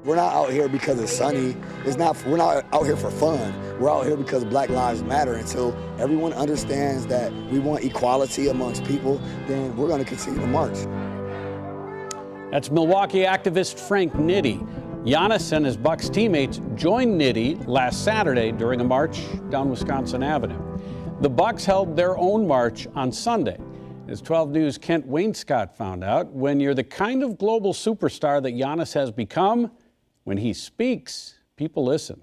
We're not out here because it's sunny. We're not out here for fun. We're out here because Black Lives Matter. Until everyone understands that we want equality amongst people, then we're going to continue to march. That's Milwaukee activist Frank Nitti. Giannis and his Bucks teammates joined Nitti last Saturday during a march down Wisconsin Avenue. The Bucks held their own march on Sunday. As 12 News' Kent Wainscott found out, when you're the kind of global superstar that Giannis has become, when he speaks, people listen.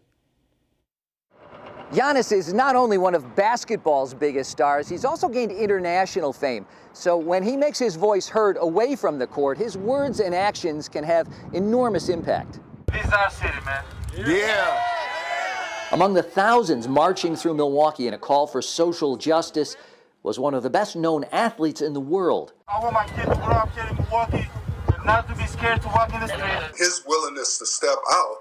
Giannis is not only one of basketball's biggest stars, he's also gained international fame. So when he makes his voice heard away from the court, his words and actions can have enormous impact. This is our city, man. Yeah. Among the thousands marching through Milwaukee in a call for social justice was one of the best-known athletes in the world. I want my kid to grow up here in Milwaukee and not to be scared to walk in the street. His willingness to step out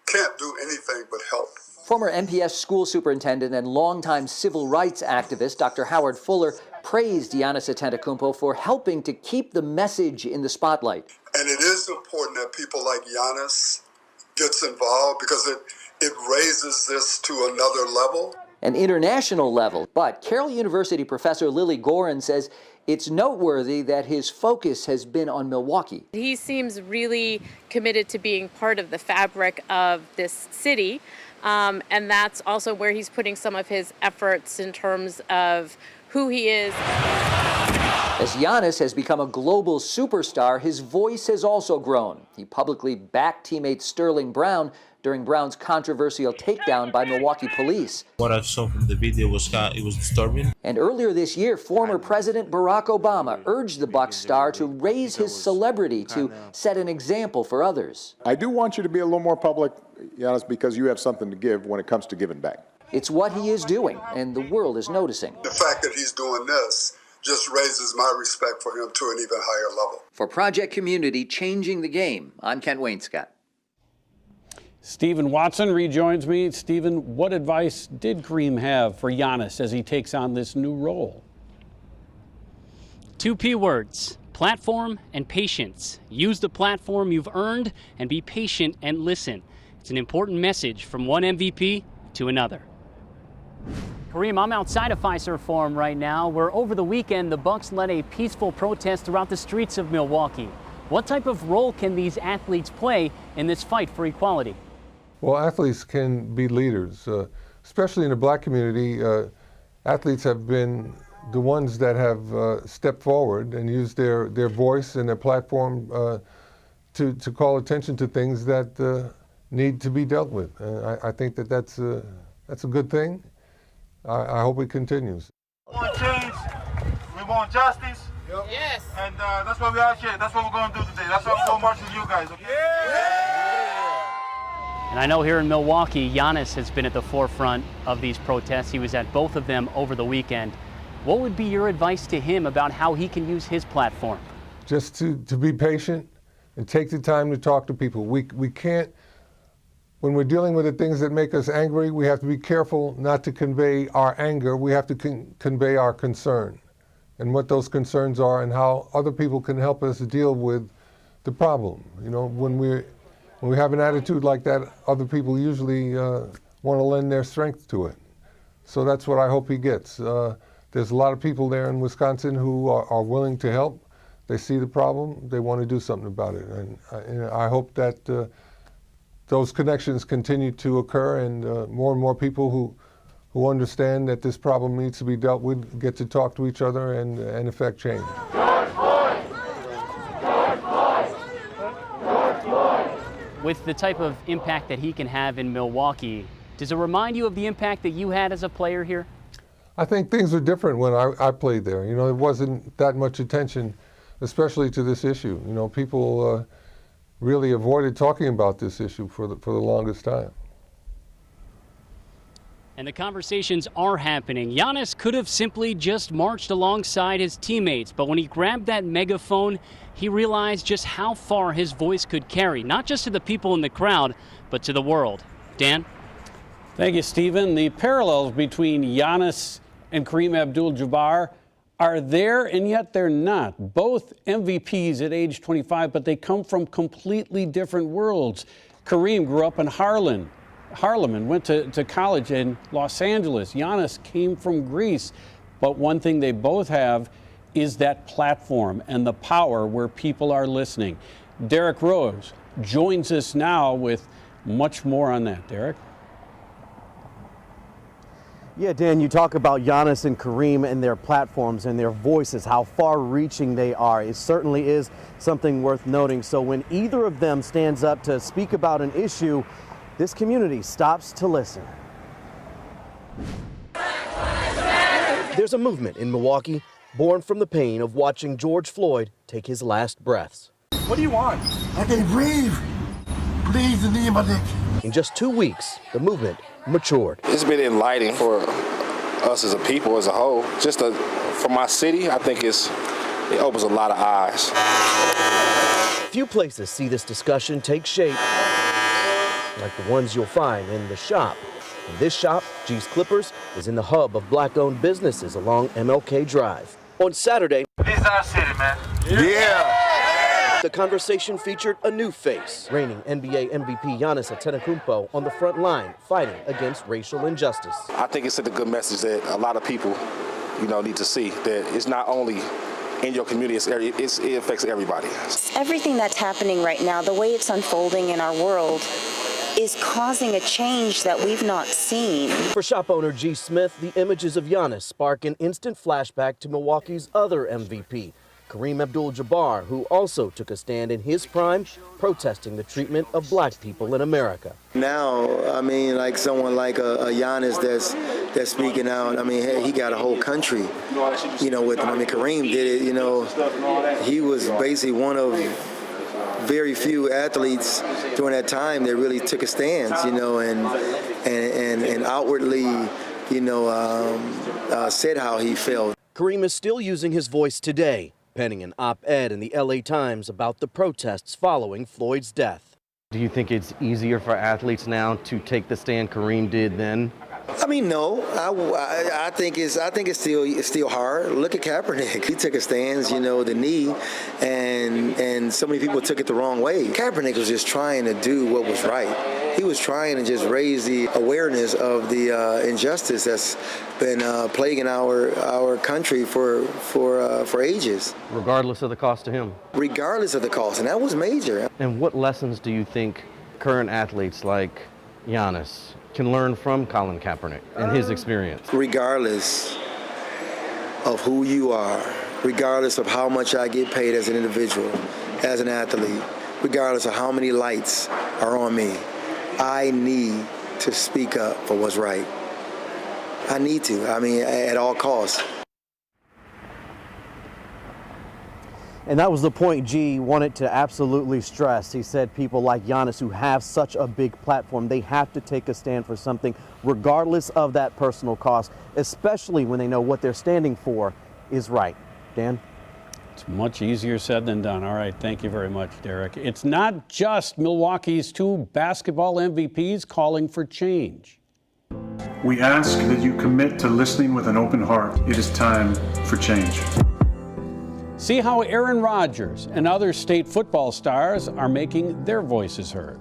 can't do anything but help. Former MPS school superintendent and longtime civil rights activist Dr. Howard Fuller praised Giannis Antetokounmpo for helping to keep the message in the spotlight. And it is important that people like Giannis gets involved because it raises this to another level. An international level. But Carroll University professor Lily Gorin says it's noteworthy that his focus has been on Milwaukee. He seems really committed to being part of the fabric of this city. And that's also where he's putting some of his efforts in terms of who he is. As Giannis has become a global superstar, his voice has also grown. He publicly backed teammate Sterling Brown during Brown's controversial takedown by Milwaukee police. What I saw from the video was disturbing. And earlier this year, former President Barack Obama urged the Bucks star to raise his celebrity to set an example for others. I do want you to be a little more public, Giannis, because you have something to give when it comes to giving back. It's what he is doing, and the world is noticing. The fact that he's doing this just raises my respect for him to an even higher level. For Project Community Changing the Game, I'm Kent Wainscott. Stephen Watson rejoins me. Stephen, what advice did Kareem have for Giannis as he takes on this new role? 2 P words, platform and patience. Use the platform you've earned and be patient and listen. It's an important message from one MVP to another. Kareem, I'm outside of Fiserv Forum right now, where over the weekend the Bucks led a peaceful protest throughout the streets of Milwaukee. What type of role can these athletes play in this fight for equality? Well, athletes can be leaders, especially in the black community. Athletes have been the ones that have stepped forward and used their voice and their platform to call attention to things that need to be dealt with. I think that's a good thing. I hope it continues. We want change, we want justice. Yep. Yes. And that's why we're out here. That's what we're going to do today. That's why we're going to march with you guys. Okay? And I know here in Milwaukee, Giannis has been at the forefront of these protests. He was at both of them over the weekend. What would be your advice to him about how he can use his platform? Just to be patient and take the time to talk to people. We can't, when we're dealing with the things that make us angry, we have to be careful not to convey our anger. We have to convey our concern and what those concerns are and how other people can help us deal with the problem. You know, when we have an attitude like that, other people usually want to lend their strength to it. So that's what I hope he gets. There's a lot of people there in Wisconsin who are willing to help. They see the problem, they want to do something about it. And I hope that those connections continue to occur and more people who understand that this problem needs to be dealt with get to talk to each other and affect change. With the type of impact that he can have in Milwaukee, does it remind you of the impact that you had as a player here? I think things were different when I played there. You know, there wasn't that much attention, especially to this issue. You know, people really avoided talking about this issue for the longest time. And the conversations are happening. Giannis could have simply just marched alongside his teammates, but when he grabbed that megaphone, he realized just how far his voice could carry, not just to the people in the crowd, but to the world. Dan? Thank you, Stephen. The parallels between Giannis and Kareem Abdul-Jabbar are there, and yet they're not. Both MVPs at age 25, but they come from completely different worlds. Kareem grew up in Harlem and went to college in Los Angeles. Giannis came from Greece. But one thing they both have is that platform and the power where people are listening. Derek Rose joins us now with much more on that. Derek? Yeah, Dan, you talk about Giannis and Kareem and their platforms and their voices, how far-reaching they are. It certainly is something worth noting. So when either of them stands up to speak about an issue, this community stops to listen. There's a movement in Milwaukee born from the pain of watching George Floyd take his last breaths. What do you want? I can breathe. Please, the knee in my neck. In just 2 weeks, the movement matured. It's been enlightening for us as a people as a whole. For my city, I think it opens a lot of eyes. Few places see this discussion take shape like the ones you'll find in the shop. And this shop, G's Clippers, is in the hub of black-owned businesses along MLK Drive. On Saturday, This is our city, man. Yeah! The conversation featured a new face, reigning NBA MVP Giannis Antetokounmpo on the front line fighting against racial injustice. I think it sent a good message that a lot of people, need to see that it's not only in your community, it affects everybody. Everything that's happening right now, the way it's unfolding in our world, is causing a change that we've not seen. For shop owner G. Smith, the images of Giannis spark an instant flashback to Milwaukee's other MVP, Kareem Abdul-Jabbar, who also took a stand in his prime, protesting the treatment of black people in America. Now, like someone like a Giannis that's speaking out, he got a whole country, with him. Kareem did it, he was basically one of very few athletes during that time that really took a stance, and outwardly, said how he felt. Kareem is still using his voice today, penning an op-ed in the LA Times about the protests following Floyd's death. Do you think it's easier for athletes now to take the stand Kareem did then? No. I think it's still hard. Look at Kaepernick. He took a stance, the knee, and so many people took it the wrong way. Kaepernick was just trying to do what was right. He was trying to just raise the awareness of the injustice that's been plaguing our country for ages. Regardless of the cost to him? Regardless of the cost, and that was major. And what lessons do you think current athletes like Giannis can learn from Colin Kaepernick and his experience? Regardless of who you are, regardless of how much I get paid as an individual, as an athlete, regardless of how many lights are on me, I need to speak up for what's right. I need to, at all costs. And that was the point G wanted to absolutely stress. He said people like Giannis, who have such a big platform, they have to take a stand for something regardless of that personal cost, especially when they know what they're standing for is right. Dan? It's much easier said than done. All right, thank you very much, Derek. It's not just Milwaukee's two basketball MVPs calling for change. We ask that you commit to listening with an open heart. It is time for change. See how Aaron Rodgers and other state football stars are making their voices heard.